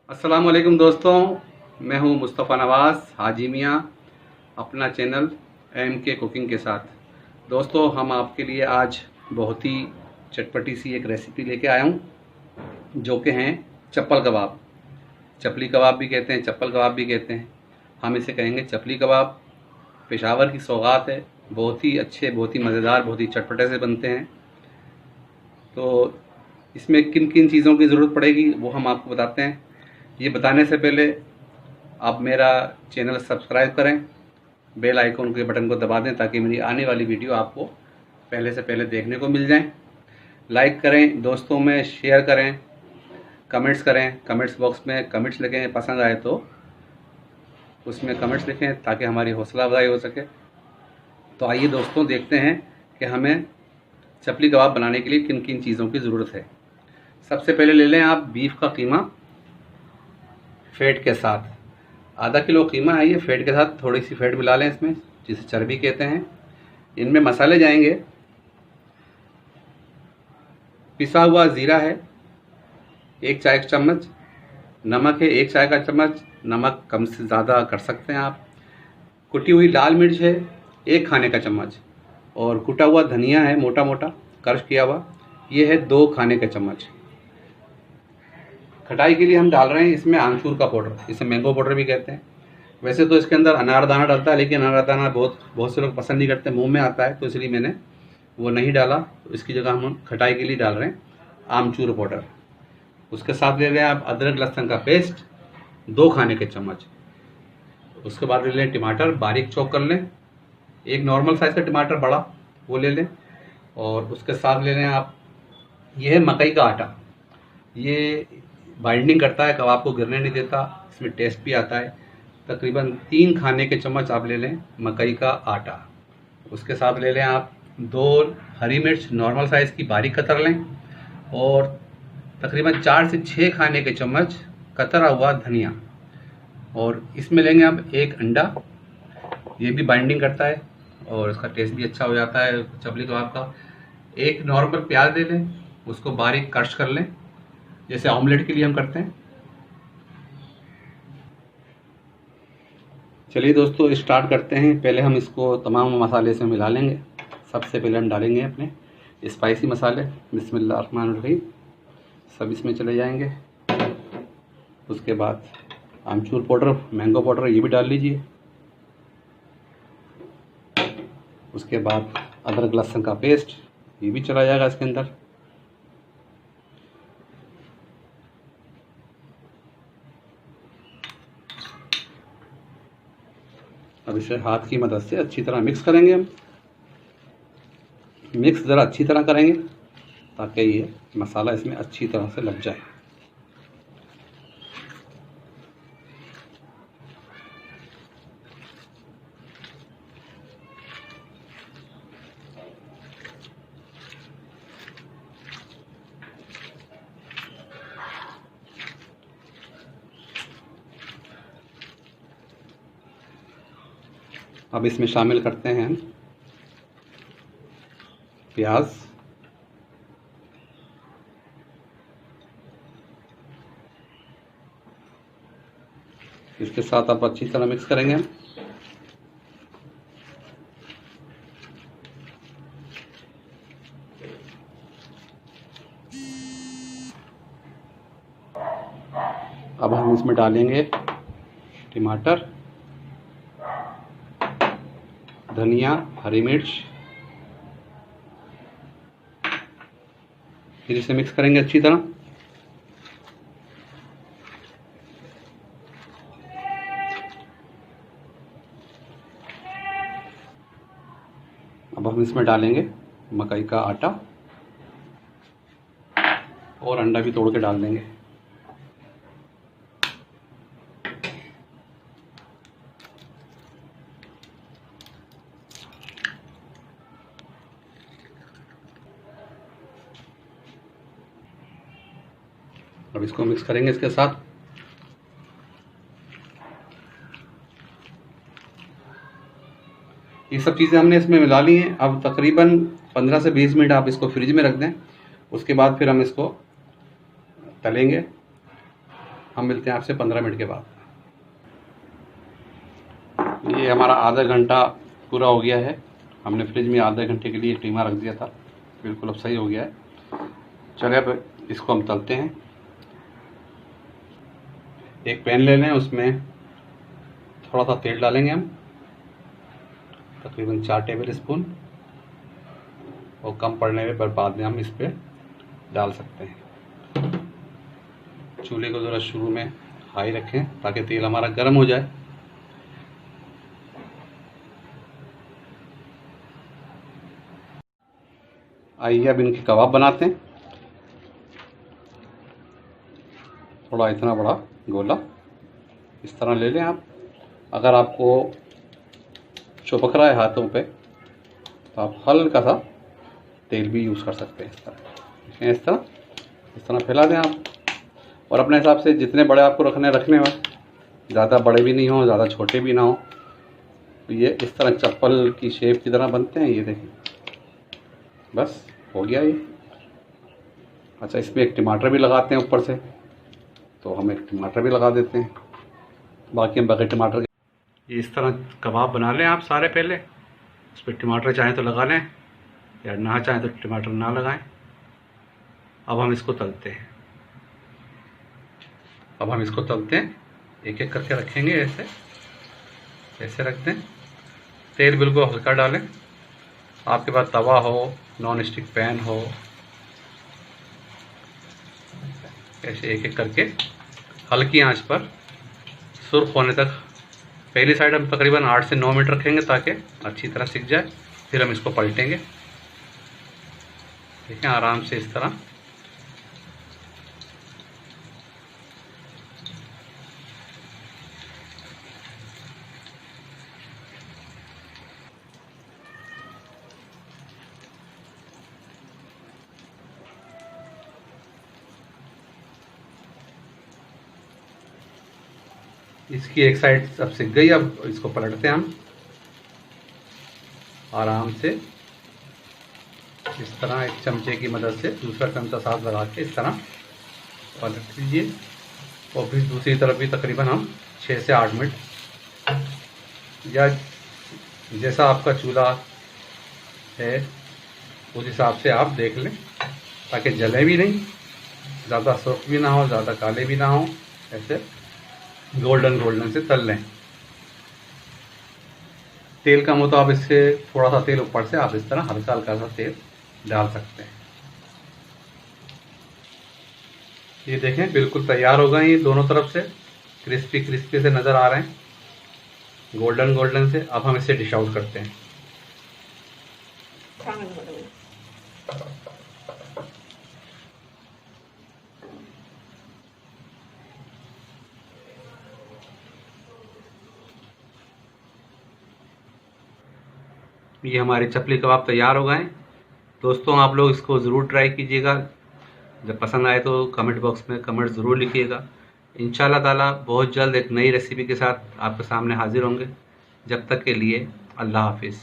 अस्सलाम वालेकुम दोस्तों, मैं हूं मुस्तफ़ा नवाज़ हाजी मियाँ, अपना चैनल MK कुकिंग के साथ। दोस्तों, हम आपके लिए आज बहुत ही चटपटी सी एक रेसिपी लेके आया हूं, जो कि हैं चप्पल कबाब। चपली कबाब भी कहते हैं, चप्पल कबाब भी कहते हैं। हम इसे कहेंगे चपली कबाब। पेशावर की सौगात है, बहुत ही अच्छे, बहुत ही मज़ेदार, बहुत ही चटपटे से बनते हैं। तो इसमें किन किन चीज़ों की ज़रूरत पड़ेगी वो हम आपको बताते हैं। ये बताने से पहले आप मेरा चैनल सब्सक्राइब करें, बेल आइकन के बटन को दबा दें ताकि मेरी आने वाली वीडियो आपको पहले से पहले देखने को मिल जाएं। लाइक करें, दोस्तों में शेयर करें, कमेंट्स करें, कमेंट्स बॉक्स में कमेंट्स लिखें, पसंद आए तो उसमें कमेंट्स लिखें ताकि हमारी हौसला अफजाई हो सके। तो आइए दोस्तों, देखते हैं कि हमें चपली कबाब बनाने के लिए किन किन चीज़ों की ज़रूरत है। सबसे पहले ले लें आप बीफ का कीमा फैट के साथ। आधा किलो कीमा है, ये फैट के साथ थोड़ी सी फैट मिला लें इसमें, जिसे चर्बी कहते हैं। इनमें मसाले जाएंगे, पिसा हुआ ज़ीरा है 1 चाय का चम्मच, नमक है 1 चाय का चम्मच, नमक कम से ज़्यादा कर सकते हैं आप। कुटी हुई लाल मिर्च है 1 खाने का चम्मच, और कुटा हुआ धनिया है मोटा मोटा क्रश किया हुआ, ये है 2 खाने के चम्मच। खटाई के लिए हम डाल रहे हैं इसमें आमचूर का पाउडर, इसे मैंगो पाउडर भी कहते हैं। वैसे तो इसके अंदर अनारदाना डलता है, लेकिन अनारदाना बहुत से लोग पसंद नहीं करते, मुंह में आता है, तो इसलिए मैंने वो नहीं डाला। तो इसकी जगह हम खटाई के लिए डाल रहे हैं आमचूर पाउडर। उसके साथ ले लें आप अदरक लहसुन का पेस्ट 2 खाने के चम्मच। उसके बाद ले लें टमाटर, बारीक चॉप कर लें, एक नॉर्मल साइज़ का टमाटर बड़ा वो ले लें। और उसके साथ ले लें आप, ये है मकई का आटा। ये बाइंडिंग करता है, कबाब को गिरने नहीं देता, इसमें टेस्ट भी आता है। तकरीबन 3 खाने के चम्मच आप ले लें मकई का आटा। उसके साथ ले लें आप 2 हरी मिर्च नॉर्मल साइज़ की बारीक कतर लें, और तकरीबन 4 से 6 खाने के चम्मच कतरा हुआ धनिया। और इसमें लेंगे आप 1 अंडा, ये भी बाइंडिंग करता है और इसका टेस्ट भी अच्छा हो जाता है चपली कबाब का। 1 नॉर्मल प्याज ले लें, उसको बारीक क्रश कर लें, जैसे ऑमलेट के लिए हम करते हैं। चलिए दोस्तों, स्टार्ट करते हैं। पहले हम इसको तमाम मसाले से मिला लेंगे। सबसे पहले हम डालेंगे अपने स्पाइसी मसाले, बिस्मिल्लाहिर्रहमानिर्रहीम, सब इसमें चले जाएंगे। उसके बाद आमचूर पाउडर, मैंगो पाउडर, ये भी डाल लीजिए। उसके बाद अदरक लहसुन का पेस्ट, ये भी चला जाएगा इसके अंदर। अब इसे हाथ की मदद से अच्छी तरह मिक्स करेंगे हम। मिक्स ज़रा अच्छी तरह करेंगे ताकि ये मसाला इसमें अच्छी तरह से लग जाए। अब इसमें शामिल करते हैं हम प्याज, इसके साथ आप अच्छी तरह मिक्स करेंगे हम। अब हम इसमें डालेंगे टमाटर, धनिया, हरी मिर्च, फिर इसे मिक्स करेंगे अच्छी तरह। अब हम इसमें डालेंगे मकई का आटा, और अंडा भी तोड़ के डाल देंगे। अब इसको मिक्स करेंगे इसके साथ। ये सब चीज़ें हमने इसमें मिला ली हैं। अब तकरीबन 15 से 20 मिनट आप इसको फ्रिज में रख दें। उसके बाद फिर हम इसको तलेंगे। हम मिलते हैं आपसे 15 मिनट के बाद। ये हमारा आधा घंटा पूरा हो गया है। हमने फ्रिज में आधे घंटे के लिए कीमा रख दिया था, बिल्कुल अब सही हो गया है। चलिए अब इसको हम तलते हैं। एक पैन ले लें, उसमें थोड़ा सा तेल डालेंगे हम, तकरीबन 4 टेबल स्पून, और कम पड़ने पर बाद में हम इस पर डाल सकते हैं। चूल्हे को ज़रा शुरू में हाई रखें ताकि तेल हमारा गर्म हो जाए। आइए अब इनके कबाब बनाते हैं। थोड़ा इतना बड़ा गोला इस तरह ले लें आप। अगर आपको चुपक रहा है हाथों पे तो आप हल्का सा तेल भी यूज़ कर सकते हैं। इस तरह फैला दें आप, और अपने हिसाब से जितने बड़े आपको रखने हो, ज़्यादा बड़े भी नहीं हो, ज़्यादा छोटे भी ना हो। तो ये इस तरह चप्पल की शेप की तरह बनते हैं। ये देखिए, बस हो गया ये। अच्छा, इसमें एक टमाटर भी लगाते हैं ऊपर से, तो हम एक टमाटर भी लगा देते हैं। बाकी हम बगैर टमाटर के इस तरह कबाब बना लें आप सारे। पहले उस पर टमाटर चाहें तो लगा लें, या ना चाहें तो टमाटर ना लगाएं। अब हम इसको तलते हैं। एक एक करके रखेंगे, ऐसे रखते हैं। तेल बिल्कुल हल्का डालें। आपके पास तवा हो, नॉन स्टिक पैन हो, ऐसे एक एक करके हल्की आंच पर सुर्ख होने तक। पहली साइड हम तकरीबन 8 से 9 मिनट रखेंगे ताकि अच्छी तरह सिक जाए। फिर हम इसको पलटेंगे। देखिए, आराम से इस तरह। इसकी एक साइड अब सिक गई। अब इसको पलटते हैं हम आराम से। इस तरह एक चमचे की मदद से दूसरा चमचा साथ लगा के इस तरह पलट लीजिए, और फिर दूसरी तरफ भी तकरीबन हम 6 से 8 मिनट, या जैसा आपका चूल्हा है उस हिसाब से आप देख लें, ताकि जले भी नहीं, ज़्यादा सुर्ख भी ना हो, ज़्यादा काले भी ना हो। ऐसे गोल्डन से तल लें। तेल कम हो तो आप इससे थोड़ा सा तेल ऊपर से आप इस तरह हल्का सा तेल डाल सकते हैं। ये देखें, बिल्कुल तैयार हो गए। ये दोनों तरफ से क्रिस्पी से नज़र आ रहे हैं, गोल्डन से। अब हम इसे डिश आउट करते हैं। ये हमारे चपली कबाब तैयार हो गए हैं। दोस्तों, आप लोग इसको ज़रूर ट्राई कीजिएगा। जब पसंद आए तो कमेंट बॉक्स में कमेंट ज़रूर लिखिएगा। इंशाल्लाह ताला बहुत जल्द एक नई रेसिपी के साथ आपके सामने हाजिर होंगे। जब तक के लिए अल्लाह हाफिज़।